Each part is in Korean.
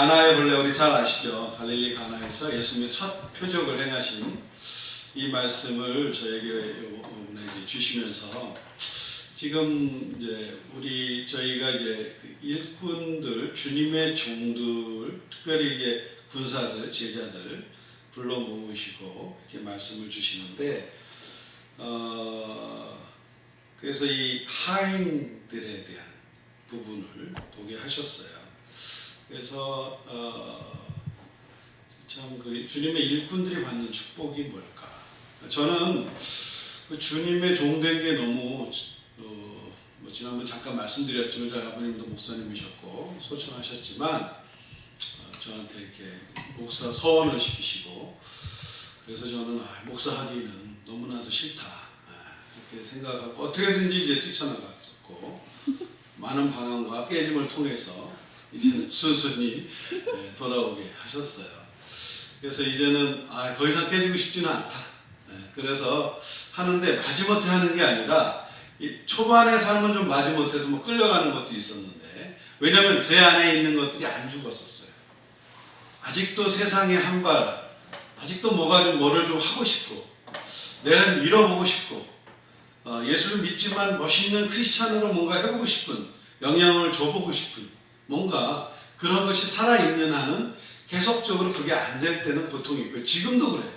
가나의 본래 우리 잘 아시죠? 갈릴리 가나에서 예수님의 첫 표적을 행하신 이 말씀을 저에게 이번에 주시면서 지금 이제 저희가 이제 그 일꾼들, 주님의 종들, 특별히 이제 군사들, 제자들 불러 모으시고 이렇게 말씀을 주시는데, 그래서 이 하인들에 대한 부분을 보게 하셨어요. 그래서 참 그 주님의 일꾼들이 받는 축복이 뭘까? 저는 그 주님의 종된 게 너무 뭐 지난번 잠깐 말씀드렸지만 저희 아버님도 목사님이셨고 소천하셨지만 저한테 이렇게 목사 서원을 시키시고, 그래서 저는 목사하기는 너무나도 싫다 그렇게 생각하고 어떻게든지 이제 뛰쳐나갔었고 많은 방황과 깨짐을 통해서 이제는 순순히 돌아오게 하셨어요. 그래서 이제는 더 이상 깨지고 싶지는 않다. 그래서 하는데 마지못해 하는 게 아니라 초반의 삶은 좀 마지못해서 뭐 끌려가는 것도 있었는데, 왜냐하면 제 안에 있는 것들이 안 죽었었어요. 아직도 세상에 한 발, 아직도 뭐를 좀 하고 싶고 내가 좀 잃어보고 싶고 예수를 믿지만 멋있는 크리스찬으로 뭔가 해보고 싶은, 영향을 줘보고 싶은 뭔가 그런 것이 살아있는 한은 계속적으로 그게 안 될 때는 고통이 있고요. 지금도 그래요.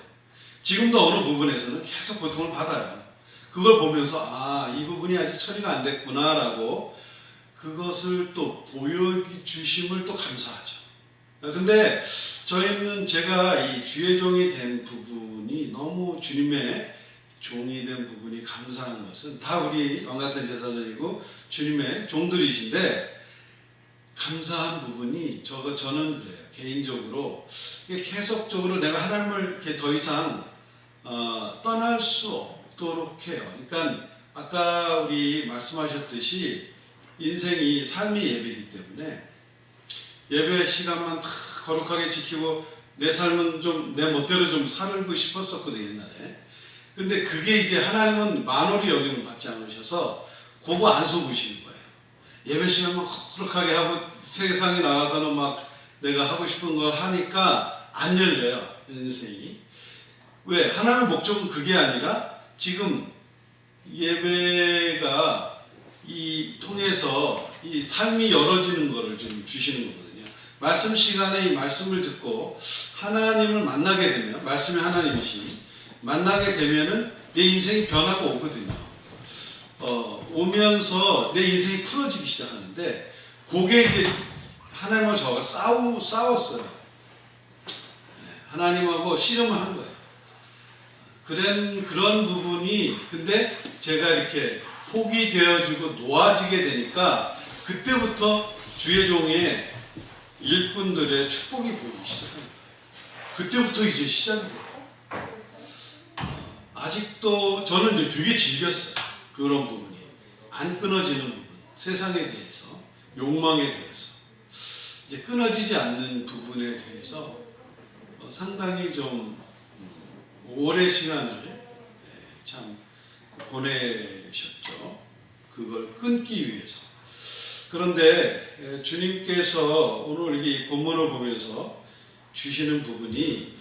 지금도 어느 부분에서는 계속 고통을 받아요. 그걸 보면서 이 부분이 아직 처리가 안 됐구나 라고 그것을 또 보여주심을 또 감사하죠. 근데 저희는 제가 이 주의 종이 된 부분이 너무 주님의 종이 된 부분이 감사한 것은 다 우리 왕같은 제사장이고 주님의 종들이신데, 감사한 부분이 저는 그래요. 개인적으로 계속적으로 내가 하나님을 이렇게 더 이상 떠날 수 없도록 해요. 그러니까 아까 우리 말씀하셨듯이 인생이 삶이 예배이기 때문에 예배 시간만 다 거룩하게 지키고 내 삶은 좀 내 멋대로 좀 살고 싶었었거든요, 옛날에. 근데 그게 이제 하나님은 만월의 여김을 받지 않으셔서 그거 안 속으시는 거예요. 예배 시간만 거룩하게 하고 세상에 나가서는 막 내가 하고 싶은 걸 하니까 안 열려요, 인생이. 왜? 하나님의 목적은 그게 아니라 지금 예배가 통해서 이 삶이 열어지는 거를 좀 주시는 거거든요. 말씀 시간에 이 말씀을 듣고 하나님을 만나게 되면, 말씀이 하나님이시니 만나게 되면은 내 인생이 변하고 오거든요. 오면서 내 인생이 풀어지기 시작하는데, 그게 이제 하나님과 저가 싸웠어요. 하나님하고 씨름을 한 거예요. 그런 부분이, 근데 제가 이렇게 폭이 되어지고 놓아지게 되니까 그때부터 주의 종의 일꾼들의 축복이 보이기 시작합니다. 그때부터 이제 시작이 돼요. 아직도 저는 이제 되게 즐겼어요. 그런 부분이 안 끊어지는 부분, 세상에 대해서, 욕망에 대해서 이제 끊어지지 않는 부분에 대해서 상당히 좀 오랜 시간을 참 보내셨죠. 그걸 끊기 위해서. 그런데 주님께서 오늘 이 본문을 보면서 주시는 부분이,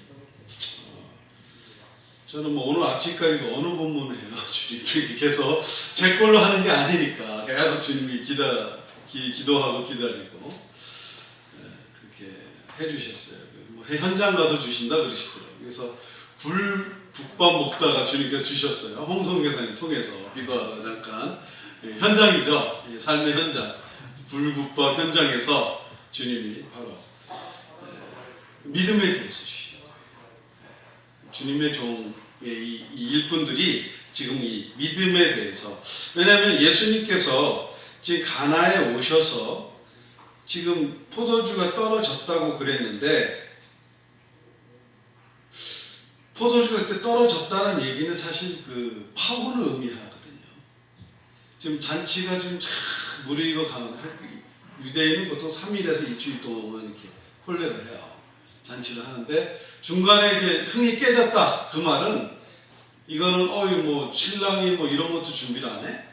저는 뭐 오늘 아침까지도 어느 본문이에요. 주님이 계속 제 걸로 하는 게 아니니까 계속 주님이 기도하고 기다리고 그렇게 해주셨어요. 뭐 현장 가서 주신다 그러시더라고요. 그래서 국밥 먹다가 주님께서 주셨어요. 홍성 교사님 통해서 기도하다가 잠깐 현장이죠. 삶의 현장, 불국밥 현장에서 주님이 바로 믿음에 대해서 주시는 거예요. 주님의 종의 이 일꾼들이 지금 이 믿음에 대해서, 왜냐하면 예수님께서 지금 가나에 오셔서 지금 포도주가 떨어졌다고 그랬는데, 포도주가 그때 떨어졌다는 얘기는 사실 그 파혼을 의미하거든요. 지금 잔치가 지금 무르익어가는, 유대인은 보통 3일에서 일주일 동안 이렇게 혼례를 해요. 잔치를 하는데 중간에 이제 흥이 깨졌다. 그 말은 이거는 뭐 신랑이 뭐 이런 것도 준비를 안 해?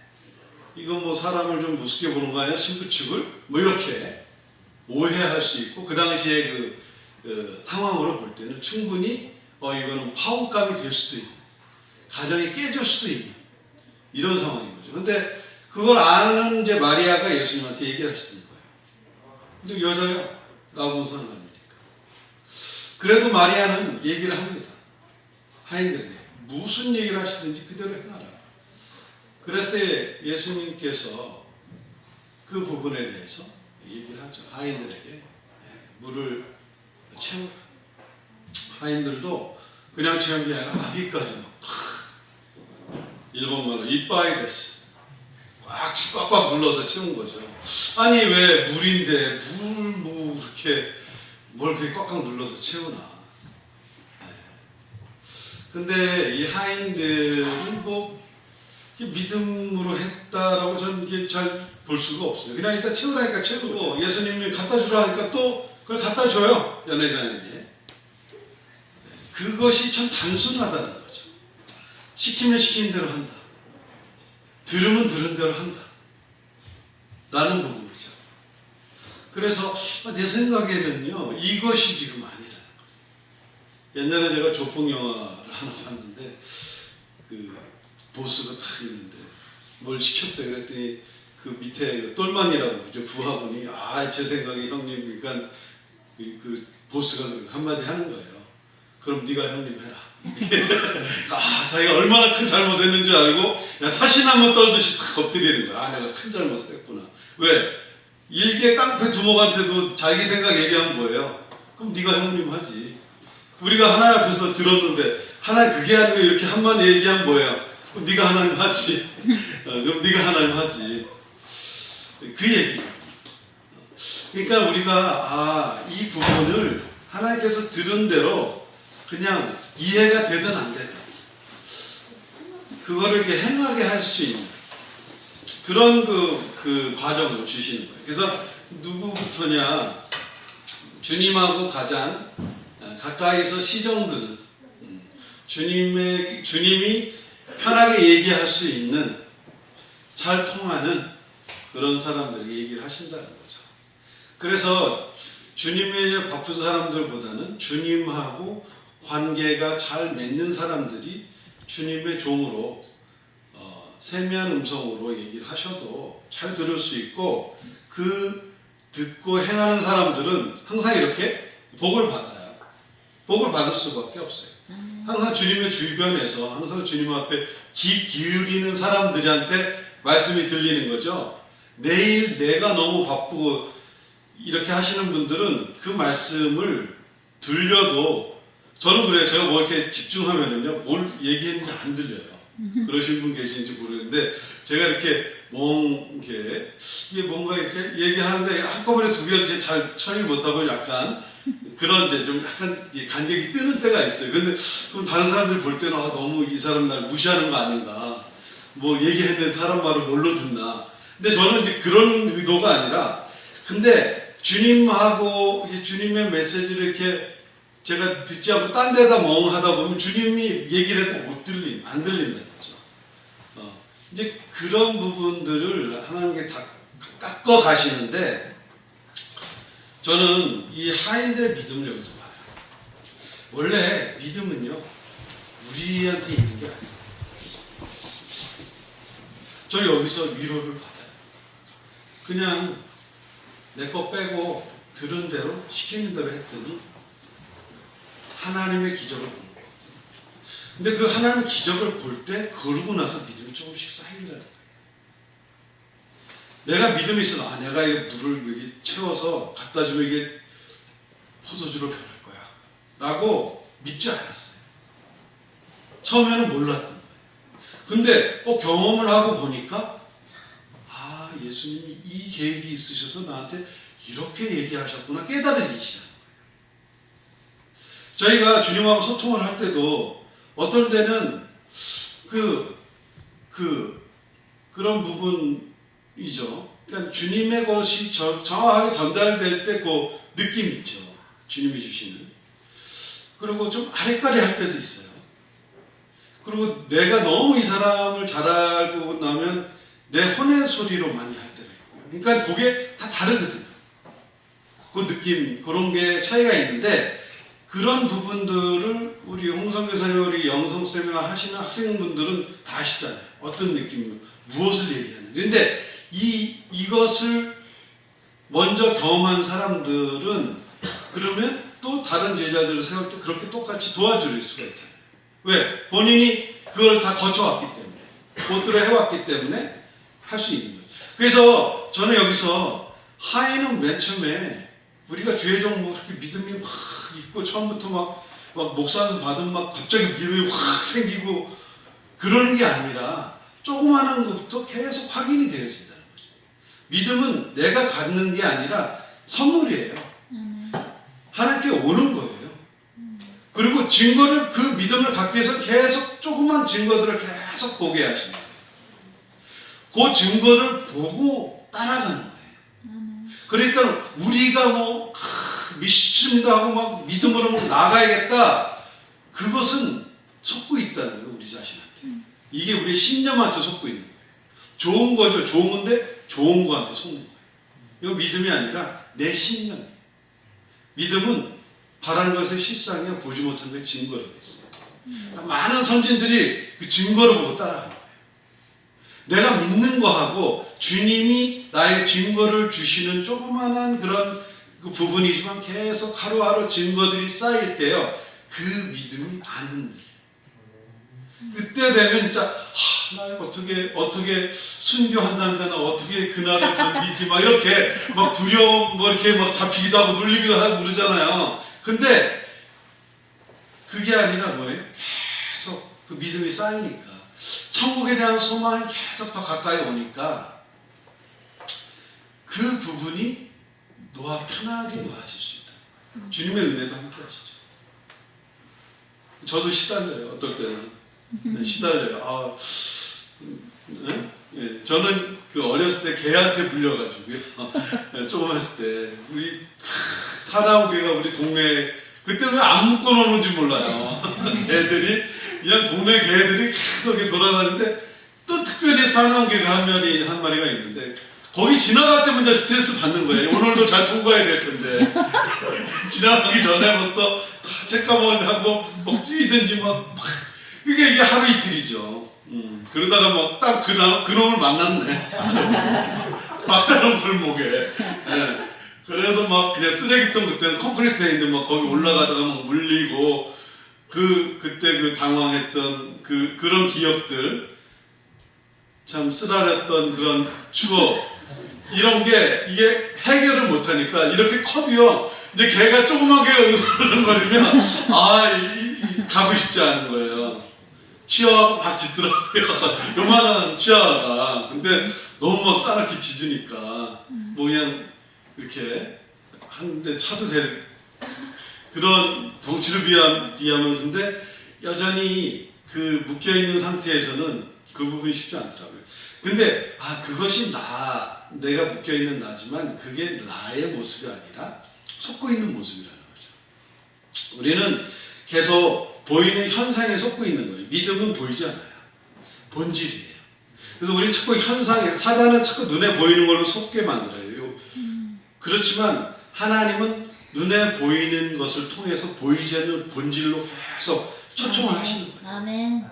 이거 뭐 사람을 좀 우습게 보는 거 아니야? 신부축을? 뭐 이렇게 오해할 수 있고 그 당시에 그 상황으로 볼 때는 충분히 이거는 파혼감이 될 수도 있는, 가정이 깨질 수도 있는 이런 상황인 거죠. 근데 그걸 아는 이제 마리아가 예수님한테 얘기를 하시는 거예요. 근데 여자야, 나하고 무슨 상관입니까? 그래도 마리아는 얘기를 합니다. 하인들에게 무슨 얘기를 하시든지 그대로 행하라. 그랬을 때 예수님께서 그 부분에 대해서 얘기를 하죠. 하인들에게 물을 채우라. 하인들도 그냥 채운 게 아니라 아비까지 막 일본말로 이빠이 데스 꽉꽉 눌러서 채운 거죠. 아니 왜 물인데 물 뭐 이렇게 뭘 그렇게 꽉꽉 눌러서 채우나. 근데 이 하인들은 뭐 믿음으로 했다라고 저는 이게 잘 볼 수가 없어요. 그냥 일단 채우라니까 채우고 예수님이 갖다 주라 하니까 또 그걸 갖다 줘요. 연회장에게. 그것이 참 단순하다는 거죠. 시키면 시킨 대로 한다. 들으면 들은 대로 한다. 라는 부분이죠. 그래서 내 생각에는요, 이것이 지금 아니라는 거예요. 옛날에 제가 조폭 영화를 하나 봤는데, 그 보스가 탁 있는데, 뭘 시켰어요. 그랬더니 그 밑에 그 똘만이라고 그죠. 부하분이, 제 생각에 형님, 그러니까 그 보스가 한마디 하는 거예요. 그럼 네가 형님 해라. 자기가 얼마나 큰 잘못했는 줄 알고 그냥 사신 한번 떨듯이 탁 엎드리는 거야. 내가 큰 잘못을 했구나. 왜? 일개 깡패 두목한테도 자기 생각 얘기하면 뭐예요? 그럼 네가 형님 하지. 우리가 하나님 앞에서 들었는데 하나님 그게 아니고 이렇게 한마디 얘기하면 뭐예요? 그럼 네가 하나님 하지. 그럼 네가 하나님 하지. 그 얘기. 그러니까 우리가 이 부분을 하나님께서 들은 대로 그냥 이해가 되든 안 되든 그거를 이렇게 행하게 할 수 있는 그런 그 과정을 주시는 거예요. 그래서 누구부터냐, 주님하고 가장 가까이서 시정드는 주님이 편하게 얘기할 수 있는 잘 통하는 그런 사람들에게 얘기를 하신다는 거죠. 그래서 주님의 바쁜 사람들보다는 주님하고 관계가 잘 맺는 사람들이 주님의 종으로 세미한 음성으로 얘기를 하셔도 잘 들을 수 있고, 그 듣고 행하는 사람들은 항상 이렇게 복을 받아요. 복을 받을 수밖에 없어요. 항상 주님의 주변에서 항상 주님 앞에 귀 기울이는 사람들한테 말씀이 들리는 거죠. 내일 내가 너무 바쁘고 이렇게 하시는 분들은 그 말씀을 들려도, 저는 그래요. 제가 뭐 이렇게 집중하면은요, 뭘 얘기했는지 안 들려요. 그러신 분 계신지 모르겠는데, 제가 이렇게 이게 뭔가 이렇게 얘기하는데 한꺼번에 두 개를 잘 처리 못하고 약간 그런 이제 좀 약간 간격이 뜨는 때가 있어요. 근데 그럼 다른 사람들이 볼 때는 너무 이 사람 날 무시하는 거 아닌가, 뭐 얘기했는데 사람 말을 뭘로 듣나. 근데 저는 이제 그런 의도가 아니라, 근데 주님하고 주님의 메시지를 이렇게 제가 듣지 않고 딴 데다 멍하다 보면 주님이 얘기를 해도 안 들린다는 거죠. 이제 그런 부분들을 하나님께 다 깎아 가시는데, 저는 이 하인들의 믿음을 여기서 봐요. 원래 믿음은요, 우리한테 있는 게 아니에요. 저는 여기서 위로를 받아요. 그냥 내 거 빼고 들은 대로 시키는 대로 했더니 하나님의 기적을 본 거예요. 근데 그 하나님의 기적을 볼 때 그러고 나서 믿음이 조금씩 쌓인다는 거예요. 내가 믿음이 있어. 내가 이 물을 여기 채워서 갖다 주면 이게 포도주로 변할 거야 라고 믿지 않았어요. 처음에는 몰랐던 거예요. 근데 경험을 하고 보니까 예수님이 이 계획이 있으셔서 나한테 이렇게 얘기하셨구나 깨달아지기 시작해요. 저희가 주님하고 소통을 할 때도 어떨 때는 그런 부분이죠. 그러니까 주님의 것이 정확하게 전달될 때 그 느낌 있죠. 주님이 주시는. 그리고 좀 아래까리 할 때도 있어요. 그리고 내가 너무 이 사람을 잘 알고 나면 내 혼의 소리로 많이 할 때가 있고요. 그러니까 그게 다 다르거든요. 그 느낌 그런 게 차이가 있는데 그런 부분들을 우리 홍성 교사님 우리 영성 세미나 하시는 학생분들은 다 아시잖아요. 어떤 느낌, 무엇을 얘기하는지. 근데 이것을 먼저 경험한 사람들은 그러면 또 다른 제자들을 세울 때 그렇게 똑같이 도와줄 수가 있잖아요. 왜? 본인이 그걸 다 거쳐왔기 때문에, 못들어 해왔기 때문에 할 수 있는 거죠. 그래서 저는 여기서 하이는 맨 처음에 우리가 주의 종목 그렇게 믿음이 막 있고 처음부터 막 목사님 받으면 막 갑자기 믿음이 확 생기고 그러는 게 아니라 조그마한 것부터 계속 확인이 되어진다는 거죠. 믿음은 내가 갖는 게 아니라 선물이에요. 하나님께 오는 거예요. 그리고 증거를 그 믿음을 갖기 위해서 계속 조그만 증거들을 계속 보게 하시는 거예요. 그 증거를 보고 따라가는 거예요. 그러니까 우리가 뭐 믿습니다 하고 막 믿음으로 막 나가야겠다. 그것은 속고 있다는 거예요. 우리 자신한테. 이게 우리의 신념한테 속고 있는 거예요. 좋은 거죠. 좋은 건데 좋은 거한테 속는 거예요. 이거 믿음이 아니라 내 신념이에요. 믿음은 바라는 것의 실상이야 보지 못한 것의 증거를 했어요. 많은 선진들이 그 증거를 보고 따라가는 거예요. 내가 믿는 거하고 주님이 나의 증거를 주시는 조그만한 그런 그 부분이지만 계속 하루하루 증거들이 쌓일 때요. 그 믿음이 안 흔들려요. 그때 되면 진짜 나 어떻게 순교한다는 데는 어떻게 그날을 견디지 막 이렇게 막 두려움 뭐 이렇게 막 잡히기도 하고 눌리기도 하고 그러잖아요. 근데 그게 아니라 뭐예요? 계속 그 믿음이 쌓이니까 천국에 대한 소망이 계속 더 가까이 오니까 그 부분이 편하게 놓아질 수 있다. 주님의 은혜도 함께 하시죠. 저도 시달려요. 어떨 때는 시달려요. 네? 저는 그 어렸을 때 개한테 물려가지고요. 조금 했을 때 우리 사나운개가 우리 동네 그때는 왜 안 묶어놓는지 몰라요. 개들이 그냥 동네 개들이 계속 돌아다니는데 또 특별히 사나운개가 한 마리가 있는데 거기 지나갈 때마다 스트레스 받는 거예요. 오늘도 잘 통과해야 될 텐데 지나가기 전에부터 다 책가만 하고 막 뛰든지 막 이게 하루 이틀이죠. 그러다가 막 딱 그놈을 만났네. 막다른 골목에. 네. 그래서 막 그냥 쓰레기통 그때는 콘크리트에 있는데 막 거기 올라가다가 막 물리고 그때 그 당황했던 그런 기억들 참 쓰라렸던 그런 추억 이런 게 이게 해결을 못하니까 이렇게 커도요 이제 걔가 조그맣게 으르렁거리면 가고 싶지 않은 거예요. 치아가 막 짖더라고요. 요만한 치아가. 근데 너무 막 짜릿게 짖으니까 뭐 그냥 이렇게 하는데 차도 될 그런 덩치를 비하면 근데 여전히 그 묶여있는 상태에서는 그 부분이 쉽지 않더라고요. 근데 그것이 내가 묶여있는 나지만 그게 나의 모습이 아니라 속고 있는 모습이라는 거죠. 우리는 계속 보이는 현상에 속고 있는 거예요. 믿음은 보이지 않아요. 본질이에요. 그래서 우리는 자꾸 현상에 사단은 자꾸 눈에 보이는 걸로 속게 만들어요. 그렇지만 하나님은 눈에 보이는 것을 통해서 보이지 않는 본질로 계속 초청을 하시는 거예요. 아멘.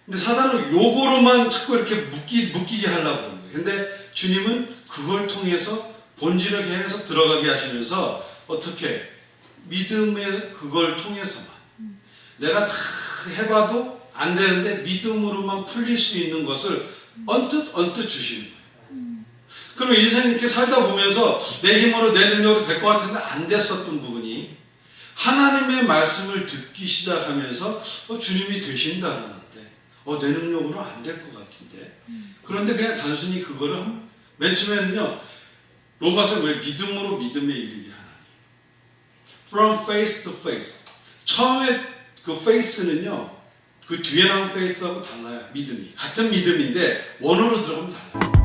근데 사단은 요거로만 자꾸 이렇게 묶이게 하려고 하는 거예요. 근데 주님은 그걸 통해서 본질을 계속 들어가게 하시면서 어떻게 믿음의 그걸 통해서만 내가 다 해봐도 안 되는데 믿음으로만 풀릴 수 있는 것을 언뜻 주시는 거예요. 그러면 인생 이렇게 살다 보면서 내 힘으로 내 능력으로 될 것 같은데 안 됐었던 부분이 하나님의 말씀을 듣기 시작하면서 주님이 되신다는데 내 능력으로 안 될 것 같은데 그런데 그냥 단순히 그거를 맨 처음에는요 로마서 왜 믿음으로 믿음에 이르게 하나니 From faith to faith 처음에 그 faith는요 그 뒤에 나온 faith하고 달라요. 믿음이 같은 믿음인데 원어로 들어가면 달라요.